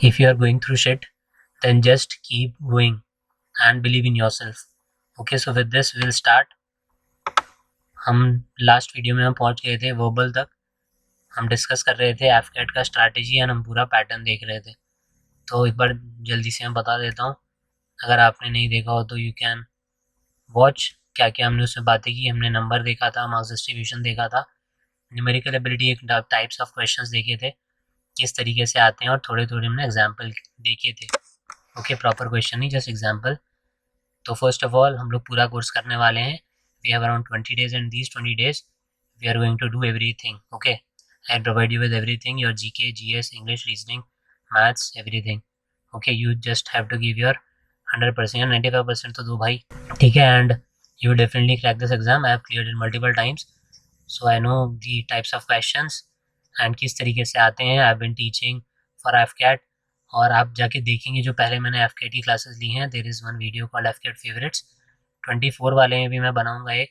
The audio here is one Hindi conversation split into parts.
If you are going through shit, then just keep going and believe in yourself. Okay, so with this we'll start. हम लास्ट वीडियो में हम पहुंच गए थे वर्बल तक. हम डिस्कस कर रहे थे एफकेट का स्ट्रैटेजी एंड हम पूरा पैटर्न देख रहे थे. तो एक बार जल्दी से मैं बता देता हूँ, अगर आपने नहीं देखा हो तो यू कैन वॉच. क्या क्या हमने उसमें बातें की. हमने नंबर देखा था, मार्क्स डिस्ट्रीब्यूशन देखा था, न्यूमेरिकल एबिलिटी, एक टाइप्स ऑफ क्वेश्चंस देखे थे किस तरीके से आते हैं, और थोड़े थोड़े हमने एग्जाम्पल देखे थे. ओके, प्रॉपर क्वेश्चन नहीं, जस्ट एग्जाम्पल. तो फर्स्ट ऑफ ऑल हम लोग पूरा कोर्स करने वाले हैं. We have around 20 days and these 20 days we are going to do everything. Okay, I provide you with everything, your GK, GS, English, reasoning, maths, everything. Okay, you just have to give your 100%. 95% तो दो भाई, ठीक है. And you definitely crack this exam. I have cleared it multiple times, so I know the types of questions and किस तरीके से आते हैं. I have been teaching for AFCAT, और आप जाके देखेंगे जो पहले मैंने एफकेट की क्लासेस ली हैं. There is one video called AFCAT favourites. 24 वाले में भी मैं बनाऊंगा एक,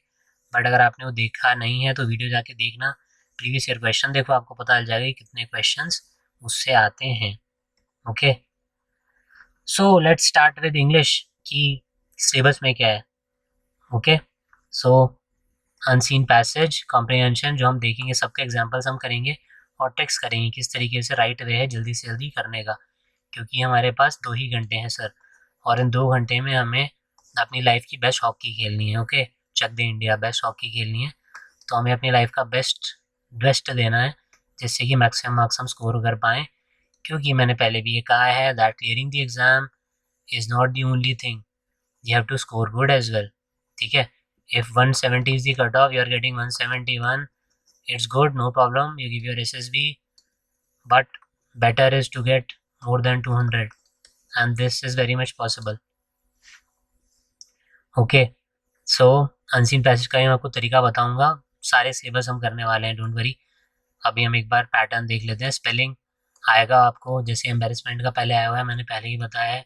बट अगर आपने वो देखा नहीं है तो वीडियो जाके देखना. प्रीवियस ईयर क्वेश्चन देखो, आपको पता चल जाएगा कि कितने क्वेश्चंस उससे आते हैं. Okay, so let's start with English की सिलेबस में क्या है. ओके, सो अनसीन पैसेज, कॉम्प्रिहेंशन जो हम देखेंगे, सबके एग्जाम्पल्स हम करेंगे और टेक्स्ट करेंगे किस तरीके से राइट वे है जल्दी से जल्दी करने का, क्योंकि हमारे पास 2 ही घंटे हैं सर, और इन 2 घंटे में हमें अपनी लाइफ की बेस्ट हॉकी खेलनी है. ओके, चक दे इंडिया, बेस्ट हॉकी खेलनी है. तो हमें अपनी लाइफ का बेस्ट देना है, जिससे कि मैक्सिमम मार्क्स हम स्कोर कर पाएँ. क्योंकि मैंने पहले भी ये कहा है that clearing the exam is not the only thing, you have to score good as well. ठीक है, if 170 is the cutoff, you are getting 171, it's good, no problem, you give your SSB, but better is to get more than 200, and this is very much possible. Okay, so unseen passage का मैं आपको तरीका बताऊंगा. सारे सिलेबस हम करने वाले हैं, डोंट वरी. अभी हम एक बार पैटर्न देख लेते हैं. स्पेलिंग आएगा आपको, जैसे एम्बेरसमेंट का पहले आया हुआ है, मैंने पहले ही बताया है.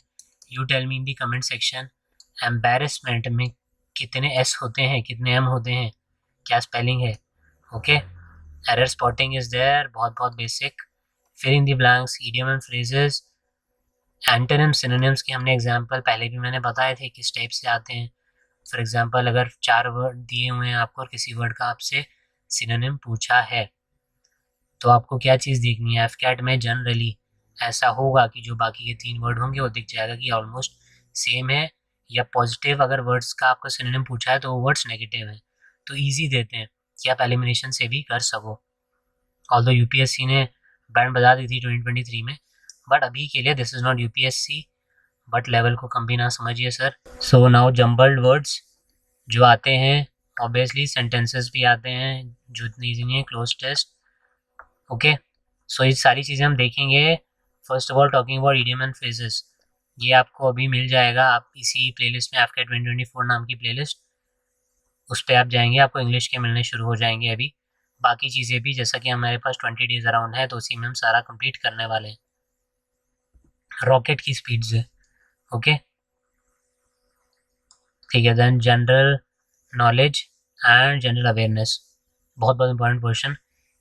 You tell me in the comment section, embarrassment में कितने एस होते हैं, कितने एम होते हैं, क्या स्पेलिंग है. Okay, error spotting is there, बहुत बहुत basic. Fill in the blanks, idiom and phrases, antonyms, synonyms के हमने एग्जांपल पहले भी मैंने बताए थे किस टाइप से आते हैं. फॉर एग्जांपल, अगर 4 वर्ड दिए हुए हैं आपको और किसी वर्ड का आपसे सिनोनिम पूछा है, तो आपको क्या चीज़ देखनी है. एफकैट में जनरली ऐसा होगा कि जो बाकी के 3 वर्ड होंगे वो दिख जाएगा कि ऑलमोस्ट सेम है, या पॉजिटिव अगर वर्ड्स का आपको सिनोनिम पूछा है तो वो वर्ड्स नेगेटिव हैं, तो ईजी देते हैं कि आप एलिमिनेशन से भी कर सको. ऑल्दो यूपीएससी ने बैंड बजा दी थी 2023 में, बट अभी के लिए this is not UPSC, but level को कम भी ना समझिए sir. So now jumbled words जो आते हैं, ऑब्वियसली सेंटेंसेस भी आते हैं जो इतनी ईजी नहीं है. Cloze test. ओके, सो ये सारी चीज़ें हम देखेंगे. First of all talking about idiom and phrases, ये आपको अभी मिल जाएगा. आप इसी प्लेलिस्ट में, आपके 2024 नाम की प्लेलिस्ट, उस पर आप जाएंगे, आपको इंग्लिश के मिलने शुरू हो जाएंगे. अभी बाकी चीज़ें भी, जैसा कि हमारे पास 20 days अराउंड है, तो उसी में हम सारा कंप्लीट करने वाले हैं. रॉकेट की स्पीड से. ओके, ठीक है. Then general knowledge and general awareness, बहुत बहुत इंपॉर्टेंट क्वेश्चन.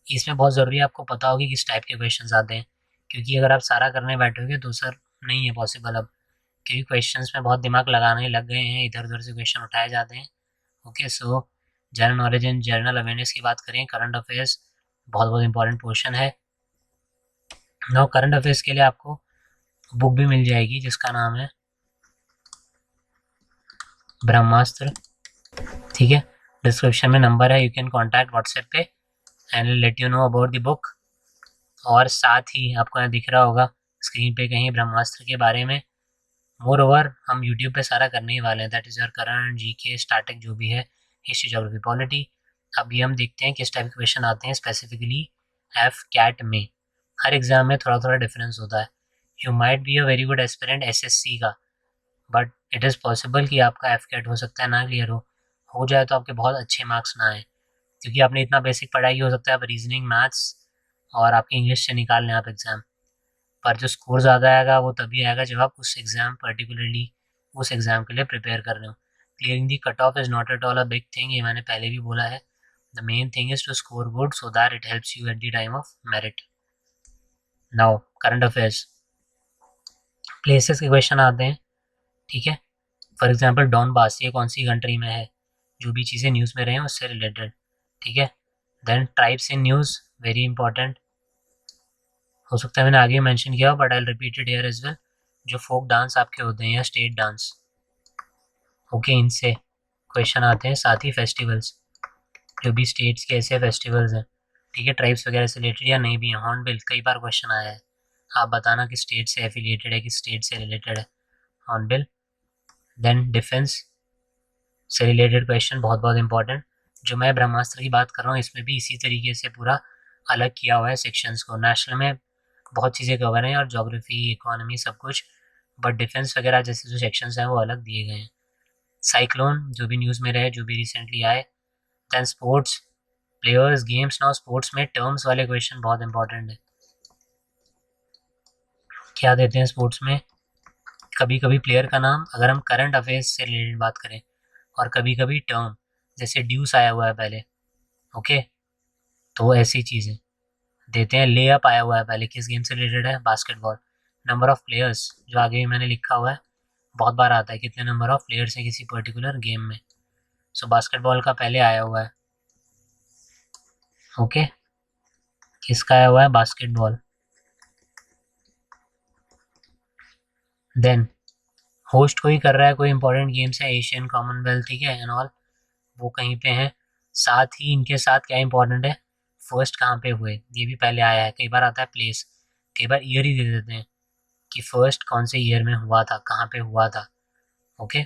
इसमें बहुत ज़रूरी है आपको पता होगी किस टाइप के क्वेश्चन आते हैं, क्योंकि अगर आप सारा करने बैठोगे तो सर नहीं है पॉसिबल अब, क्योंकि क्वेश्चंस में बहुत दिमाग लगाने लग गए हैं, इधर उधर से क्वेश्चन उठाए जाते हैं. Okay, so general knowledge and general awareness की बात करें, करंट अफेयर्स बहुत बहुत इंपॉर्टेंट क्वेश्चन है. नाउ करंट अफेयर्स के लिए आपको बुक भी मिल जाएगी जिसका नाम है ब्रह्मास्त्र. ठीक है, डिस्क्रिप्शन में नंबर है, यू कैन कॉन्टैक्ट व्हाट्सएप पे and let you know about the book. और साथ ही आपको यहाँ दिख रहा होगा स्क्रीन पे कहीं ब्रह्मास्त्र के बारे में. मोर ओवर हम यूट्यूब पे सारा करने ही वाले हैं, that is your current, GK, static जो भी है, हिस्ट्री, ज्योग्राफी, पॉलिटी. अभी हम देखते हैं किस टाइप के क्वेश्चन आते हैं स्पेसिफिकली एफ कैट में. हर एग्ज़ाम में थोड़ा थोड़ा डिफरेंस होता है. You might be a very good aspirant SSC का, बट इट इज़ पॉसिबल कि आपका एफ कैट हो सकता है ना क्लियर हो जाए तो आपके बहुत अच्छे मार्क्स ना आए, क्योंकि आपने इतना बेसिक पढ़ाई हो सकता है आप रीजनिंग, मैथ्स और आपकी इंग्लिश से निकाल लें आप एग्ज़ाम. पर जो स्कोर ज़्यादा आएगा वो तभी आएगा जब आप उस एग्ज़ाम, पर्टिकुलरली उस एग्ज़ाम के लिए प्रिपेयर कर रहे हो. Clearing the cut off is not at all a big thing, ये मैंने पहले भी बोला है. The main thing is to score good so that it helps you at the time of merit. Now current affairs. Places के क्वेश्चन आते हैं, ठीक है। फॉर एग्जांपल डॉनबास ये कौन सी कंट्री में है, जो भी चीज़ें न्यूज़ में रहे हैं उससे रिलेटेड, ठीक है। Then tribes in news, very important. हो सकता है मैंने आगे मेंशन किया but I will repeat it here as well. जो फोक डांस आपके होते हैं या स्टेट डांस, ओके, इनसे क्वेश्चन आते हैं। साथ ही फेस्टिवल्स, जो भी स्टेट्स के ऐसे फेस्टिवल्स हैं, ठीक है, ट्राइब्स वगैरह से रिलेटेड या नहीं भी है। हॉर्नबिल कई बार क्वेश्चन आया है, आप बताना कि स्टेट से एफिलिएटेड है कि स्टेट से रिलेटेड है हॉर्नबिल। देन डिफेंस से रिलेटेड क्वेश्चन बहुत बहुत इंपॉर्टेंट। जो मैं ब्रह्मास्त्र की बात कर रहा हूँ इसमें भी इसी तरीके से पूरा अलग किया हुआ है सेक्शंस को। नेशनल में बहुत चीज़ें कवर हैं और ज्योग्राफी, इकोनॉमी, सब कुछ, बट डिफेंस वगैरह जैसे जो सेक्शंस हैं वो अलग दिए गए हैं। साइक्लोन जो भी न्यूज़ में रहे, जो भी रिसेंटली आए। Then sports, players, games. Now sports में टर्म्स वाले क्वेश्चन बहुत इंपॉर्टेंट है। क्या देते हैं स्पोर्ट्स में, कभी कभी प्लेयर का नाम, अगर हम करंट अफेयर्स से रिलेटेड बात करें, और कभी कभी टर्म, जैसे ड्यूस आया हुआ है पहले, ओके, तो ऐसी चीज़ें देते हैं। ले अप आया हुआ है पहले, किस गेम से रिलेटेड है, बास्केटबॉल। नंबर ऑफ प्लेयर्स जो आगे भी मैंने लिखा हुआ है बहुत बार आता है, कितने नंबर ऑफ प्लेयर्स हैं किसी पर्टिकुलर गेम में। सो बास्केटबॉल का पहले आया हुआ है, ओके, किसका आया हुआ है, बास्केटबॉल। देन होस्ट कोई कर रहा है, कोई इंपॉर्टेंट गेम्स है, एशियन, कॉमनवेल्थ, ठीक है, एंड ऑल, वो कहीं पे हैं। साथ ही इनके साथ क्या इंपॉर्टेंट है, फर्स्ट कहाँ पे हुए, ये भी पहले आया है। कई बार आता है प्लेस, कई बार ईयर ही दे देते हैं कि फर्स्ट कौन से ईयर में हुआ था, कहाँ पे हुआ था, okay.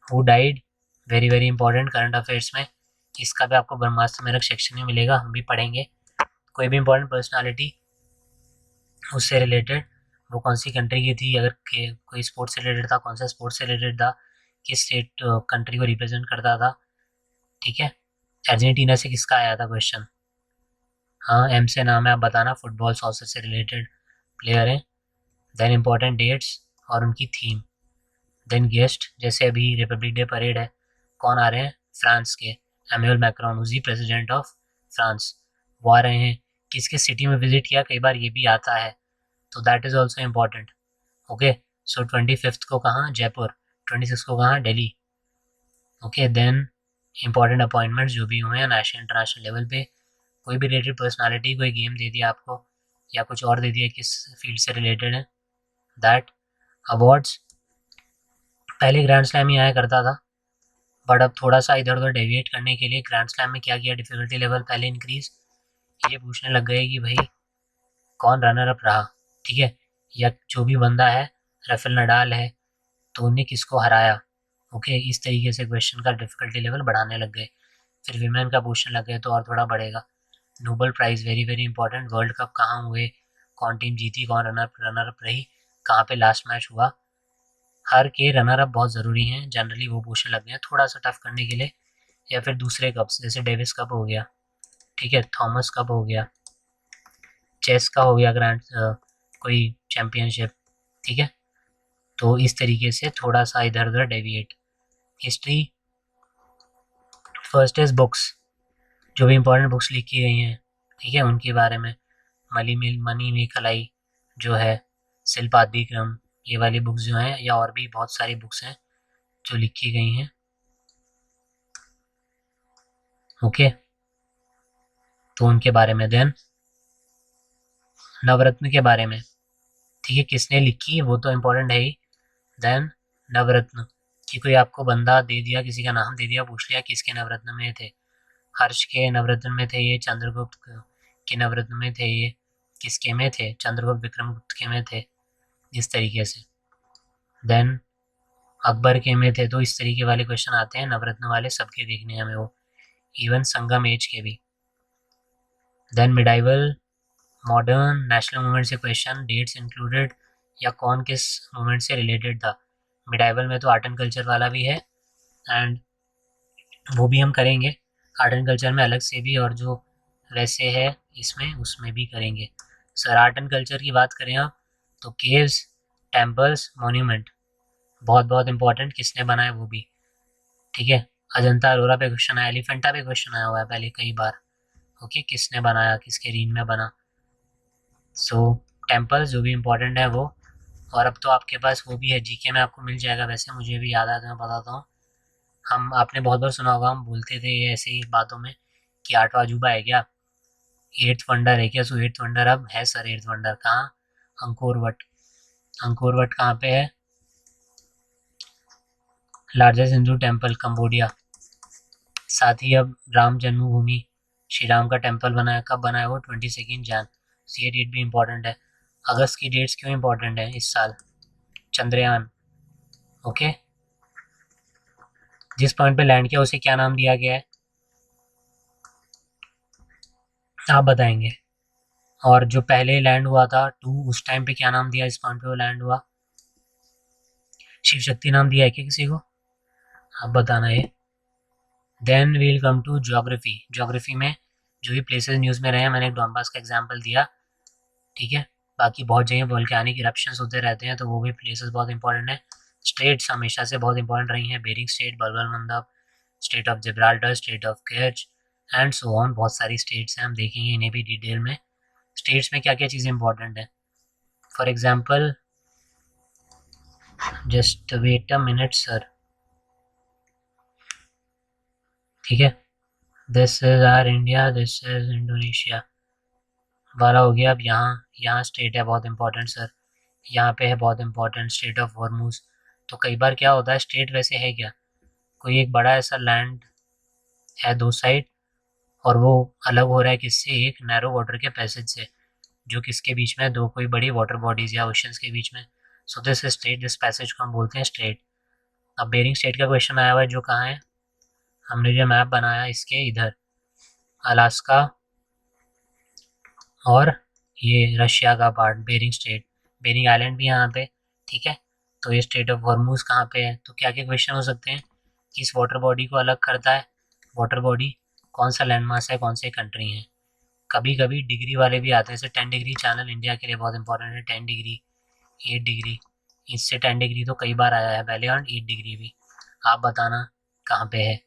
Who died, very very important current affairs में। इसका भी आपको ब्रह्मास्त्र में अलग सेक्शन में मिलेगा, हम भी पढ़ेंगे। कोई भी इंपॉर्टेंट पर्सनालिटी, उससे रिलेटेड, वो कौन सी कंट्री की थी, अगर कोई स्पोर्ट्स से रिलेटेड था, कौन सा स्पोर्ट्स से रिलेटेड था, किस स्टेट कंट्री को रिप्रेजेंट करता था, ठीक है। अर्जेंटीना से किसका आया था क्वेश्चन, हाँ, एम से नाम है, आप बताना, फुटबॉल, सॉकर से रिलेटेड प्लेयर हैं। देन इंपॉर्टेंट डेट्स और उनकी थीम। देन गेस्ट, जैसे अभी रिपब्लिक डे परेड है, कौन आ रहे हैं, फ्रांस के एम्यूल मैक्रोन, उसी प्रेसिडेंट ऑफ फ्रांस, वो आ रहे हैं। किसके सिटी में विजिट किया, कई बार ये भी आता है, तो that is also important, okay. So 25 को कहाँ, जयपुर। 26 को कहाँ, Delhi, okay. Then important appointments जो भी हुए हैं नेशनल इंटरनेशनल लेवल पे, कोई भी रिलेटेड पर्सनालिटी कोई गेम दे दिया आपको या कुछ और दे दिया किस फील्ड से रिलेटेड है, दैट। अवार्ड्स, पहले ग्रैंड स्लैम ही आया करता था, बट अब थोड़ा सा इधर उधर डेविएट करने के लिए ग्रैंड स्लैम में क्या किया, डिफिकल्टी लेवल पहले इंक्रीज, ये पूछने लग गए कि भाई कौन रनर अप रहा, ठीक है, या जो भी बंदा है, राफेल नडाल है, तो उन्हें किसको हराया, ओके। इस तरीके से क्वेश्चन का डिफिकल्टी लेवल बढ़ाने लग गए। फिर विमेन का पूछने लग गए तो और थोड़ा बढ़ेगा। Nobel prize, very very important. World cup कहाँ हुए, कौन टीम जीती, कौन रनर अप रही, कहाँ पे लास्ट मैच हुआ, हर के रनर अप बहुत ज़रूरी हैं, जनरली वो पूछने लग गए हैं थोड़ा सा टफ करने के लिए। या फिर दूसरे कप्स, जैसे डेविस कप हो गया, ठीक है, थॉमस कप हो गया, चेस का हो गया ग्रैंड कोई चैम्पियनशिप, ठीक है। तो इस तरीके से थोड़ा सा इधर उधर deviate. History, first is books, जो भी इंपॉर्टेंट बुक्स लिखी गई हैं, ठीक है, उनके बारे में। मनी में कलाई जो है, शिल्पादिक्रम, ये वाली बुक्स जो हैं, या और भी बहुत सारी बुक्स हैं जो लिखी गई हैं, ओके, तो उनके बारे में। देन नवरत्न के बारे में, ठीक है, किसने लिखी वो तो इम्पोर्टेंट है ही। देन नवरत्न, कि कोई आपको बंदा दे दिया, किसी का नाम दे दिया, पूछ लिया किसके नवरत्न में थे, हर्ष के नवरत्न में थे ये, चंद्रगुप्त के नवरत्न में थे ये, किसके में थे, चंद्रगुप्त विक्रमगुप्त के में थे, इस तरीके से। देन अकबर के में थे, तो इस तरीके वाले क्वेश्चन आते हैं नवरत्न वाले, सबके देखने हैं हमें वो, इवन संगम एज के भी। Then medieval, modern, national movement से क्वेश्चन, डेट्स इंक्लूडेड, या कौन किस मूवमेंट से रिलेटेड था। मिडाइवल में तो आर्ट एंड कल्चर वाला भी है, एंड वो भी हम करेंगे आर्ट एंड कल्चर में अलग से भी, और जो वैसे है इसमें उसमें भी करेंगे। सर आर्ट एंड कल्चर की बात करें आप, तो केव्स, टेम्पल्स, मोन्यूमेंट बहुत बहुत इंपॉर्टेंट, किसने बनाया वो भी, ठीक है। अजंता अरोरा पे क्वेश्चन आया, एलिफेंटा पे क्वेश्चन आया हुआ है पहले कई बार, ओके, किसने बनाया, किसके रीन में बना। सो टेम्पल्स जो भी इंपॉर्टेंट है वो, और अब तो आपके पास वो भी है, जीके में आपको मिल जाएगा, वैसे मुझे भी याद आता है, मैं बताता हूँ। हम आपने बहुत बार सुना होगा, हम बोलते थे ये ऐसे ही बातों में कि आठवां अजूबा है क्या, एट्थ वंडर है क्या। सो एट्थ वंडर अब है सर, एट्थ वंडर कहाँ, अंकोर वट। अंकोर वट कहाँ पे है, लार्जेस्ट हिंदू टेम्पल कंबोडिया। साथ ही अब राम जन्मभूमि, श्री राम का टेम्पल बना है, कब बना है वो, 22 जैन। ये डेट भी इम्पोर्टेंट है। अगस्त की डेट्स क्यों इम्पोर्टेंट है इस साल, चंद्रयान। ओके, जिस पॉइंट पे लैंड किया उसे क्या नाम दिया गया है, आप बताएंगे। और जो पहले लैंड हुआ था 2, उस टाइम पे क्या नाम दिया, इस पॉइंट पे वो लैंड हुआ, शिव शक्ति नाम दिया है क्या किसी को, आप बताना ये। Then we'll come to geography. Geography में जो भी प्लेसेस न्यूज़ में रहे हैं, मैंने एक डॉनबास का एग्जाम्पल दिया, ठीक है। बाकी बहुत जगह वोल्केनिक इरप्शंस होते रहते हैं, तो वो भी प्लेसेस बहुत इंपॉर्टेंट है। स्टेट्स हमेशा से बहुत इंपॉर्टेंट रही हैं, Bering strait, Bab el Mandeb, strait of Gibraltar, strait of Kerch and so on. बहुत सारी स्टेट्स हैं, हम देखेंगे इन्हें भी डिटेल में। स्टेट्स में क्या क्या चीज़ें इंपॉर्टेंट है, for example, just wait a minute sir, ठीक है। This is our India, this is Indonesia वाला हो गया। अब यहाँ स्टेट है बहुत इंपॉर्टेंट सर, यहाँ पे है बहुत इंपॉर्टेंट, स्टेट ऑफ हॉर्मूज। तो कई बार क्या होता है, स्टेट वैसे है क्या, कोई एक बड़ा ऐसा लैंड है दो साइड, और वो अलग हो रहा है किससे, एक नैरो वाटर के पैसेज से, जो किसके बीच में, दो कोई बड़ी वाटर बॉडीज या ओशंस के बीच में। So this state, this passage को हम बोलते हैं स्टेट। अब बेरिंग स्टेट का क्वेश्चन आया हुआ है, जो कहाँ है, हमने जो मैप बनाया इसके इधर, अलास्का और ये रशिया का part, Bering strait, Bering island भी यहाँ पे, ठीक है। तो ये स्टेट ऑफ हॉर्मूज कहाँ पे है, तो क्या क्या क्वेश्चन हो सकते हैं कि इस वाटर बॉडी को अलग करता है, वाटर बॉडी कौन सा लैंड मास है, कौन से कंट्री है। कभी कभी डिग्री वाले भी आते हैं, जैसे 10 डिग्री चैनल इंडिया के लिए बहुत इंपॉर्टेंट है, 10 डिग्री, 8 डिग्री, इससे 10 डिग्री तो कई बार आया है पहले, और 8 डिग्री भी। आप बताना कहाँ पे है,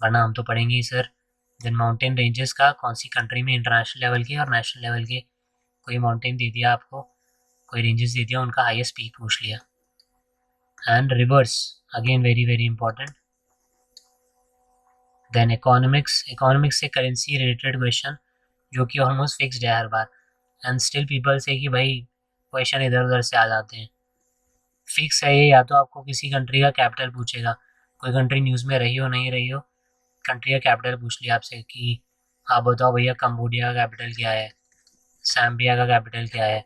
वरना हम तो पढ़ेंगे ही सर। देन माउंटेन रेंजेस का कौन सी कंट्री में, इंटरनेशनल लेवल के और नेशनल लेवल के, कोई माउंटेन दे दिया आपको, कोई रेंजेस दे दिया, उनका हाईएस्ट पीक पूछ लिया। And rivers, again very very important. Then economics, economics से करेंसी रिलेटेड क्वेश्चन, जो कि ऑलमोस्ट फिक्स्ड है हर बार, एंड स्टिल पीपल से कि भाई क्वेश्चन इधर उधर से आ जाते हैं। फिक्स है ये, या तो आपको किसी कंट्री का कैपिटल पूछेगा, कोई कंट्री न्यूज़ में रही हो नहीं रही हो, कंट्री का कैपिटल पूछ लिया आपसे कि आप बताओ भैया कंबोडिया का कैपिटल क्या है, सैम्बिया का कैपिटल क्या है,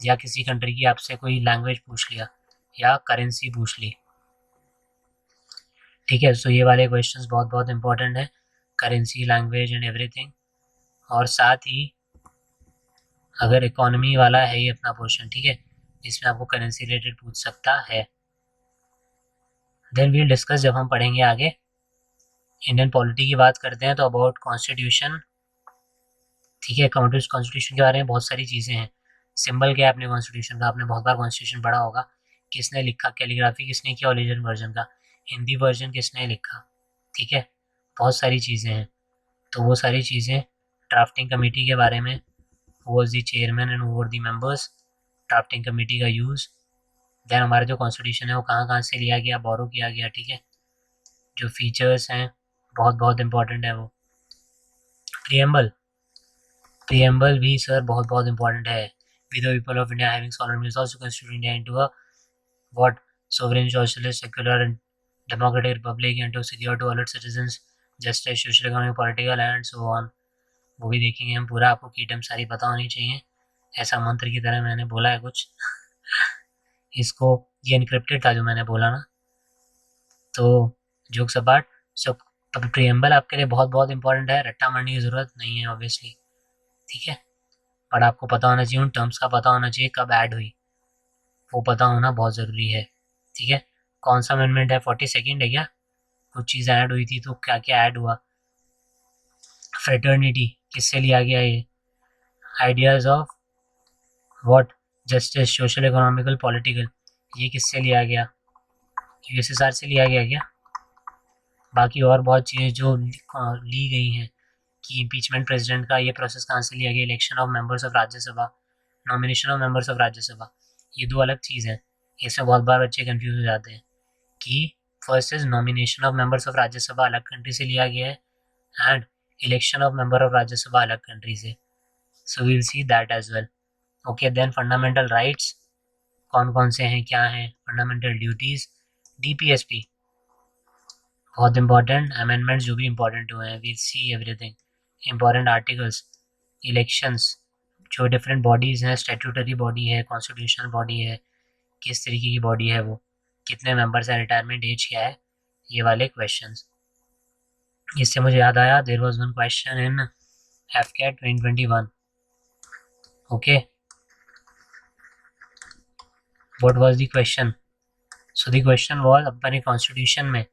या किसी कंट्री की आपसे कोई लैंग्वेज पूछ लिया, या करेंसी पूछ ली, ठीक है। सो ये वाले क्वेश्चंस बहुत बहुत इंपॉर्टेंट है, करेंसी, लैंग्वेज एंड एवरीथिंग। और साथ ही अगर इकोनॉमी वाला है ये अपना पोर्शन, ठीक है, जिसमें आपको करेंसी रिलेटेड पूछ सकता है। देन वील डिस्कस, जब हम पढ़ेंगे आगे इंडियन पॉलिटी की बात करते हैं, तो अबाउट कॉन्स्टिट्यूशन, ठीक है। कॉन्स्टिट्यूशन के बारे में बहुत सारी चीज़ें हैं। सिंबल क्या है अपने कॉन्स्टिट्यूशन का, आपने बहुत बार कॉन्स्टिट्यूशन पढ़ा होगा। किसने लिखा, कैलीग्राफी किसने किया ओरिजिनल वर्जन का, हिंदी वर्जन किसने लिखा, ठीक है। बहुत सारी चीज़ें हैं, तो वो सारी चीज़ें, ड्राफ्टिंग कमेटी के बारे में, who was the chairman and who were the members, drafting committee का यूज़। देन हमारा जो कॉन्स्टिट्यूशन है वो कहाँ कहाँ से लिया गया, बोरो किया गया, ठीक है। जो फीचर्स हैं बहुत बहुत इंपॉर्टेंट है वो। प्रियम्बल, प्रियम्बल भी सर बहुत बहुत इंपॉर्टेंट है। With the people of India having sovereign will also constitute India into a what, sovereign socialist secular and democratic republic and to secure to all its citizens justice social economic political and so on. वो भी देखेंगे हम पूरा, आपको की टर्म सारी पता होनी चाहिए, ऐसा मंत्र की तरह मैंने बोला है कुछ इसको, ये इनक्रिप्टेड था जो मैंने बोला ना, तो जोक्स अपार्ट। सो प्रियम्बल आपके लिए बहुत बहुत इंपॉर्टेंट है, रट्टा मारने की ज़रूरत नहीं है ऑब्वियसली, ठीक है। पर आपको पता होना चाहिए, उन टर्म्स का पता होना चाहिए, कब ऐड हुई वो पता होना बहुत ज़रूरी है, ठीक है। कौन सा अमेंडमेंट है, 42nd है क्या, कुछ चीज़ ऐड हुई थी, तो क्या क्या ऐड हुआ। फ्रेटर्निटी किससे लिया गया ये, ideas of what, justice social economical political, ये किससे लिया गया, यूएसएसआर से लिया गया क्या। बाकी और बहुत चीज़ें जो ली गई हैं कि इम्पीचमेंट प्रेसिडेंट का ये प्रोसेस कहाँ से लिया गया, election of members of Rajya Sabha, nomination of members of Rajya Sabha, ये दो अलग चीज़ है। इसमें बहुत बार बच्चे कंफ्यूज हो जाते हैं कि first is nomination of members of Rajya Sabha अलग कंट्री से लिया गया है and election of member of Rajya Sabha अलग कंट्री से। So we will see that as well. Okay, then fundamental rights कौन कौन से हैं, क्या हैं। फंडामेंटल ड्यूटीज़, डीपीएसपी बहुत इंपॉर्टेंट। अमेंडमेंट्स जो भी इंपॉर्टेंट हुए हैं, we see everything. Important articles, elections, जो डिफरेंट बॉडीज़ हैं, स्टैट्यूटरी बॉडी है, कॉन्स्टिट्यूशनल बॉडी है, किस तरीके की बॉडी है वो, कितने मेंबर्स हैं, रिटायरमेंट एज क्या है, ये वाले क्वेश्चंस। इससे मुझे याद आया, there was one question in AFCAT 2021। Okay, what was the question? So the question was, अपने कॉन्स्टिट्यूशन में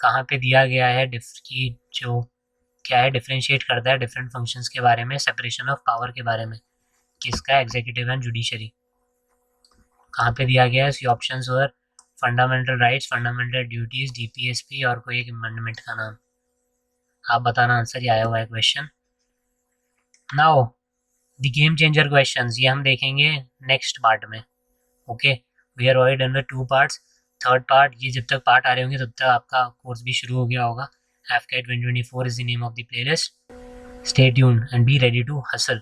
कहाँ पे दिया गया है कि जो क्या है, डिफ्रेंशिएट करता है डिफरेंट फंक्शंस के बारे में, सेपरेशन ऑफ पावर के बारे में, किसका, एग्जीक्यूटिव एंड जुडिशरी। कहाँ पे दिया गया है? इसके options were fundamental rights, fundamental duties, DPSP और कोई एक अमेंडमेंट का नाम। आप बताना, आंसर ये आया हुआ है question. Now the game changer questions, ये हम देखेंगे नेक्स्ट पार्ट में। Okay, we are already done with 2 parts. Third part, ये जब तक पार्ट आ रहे होंगे तब तक आपका कोर्स भी शुरू हो गया होगा। FCAT 2024 is the name of the playlist. Stay tuned and be ready to hustle.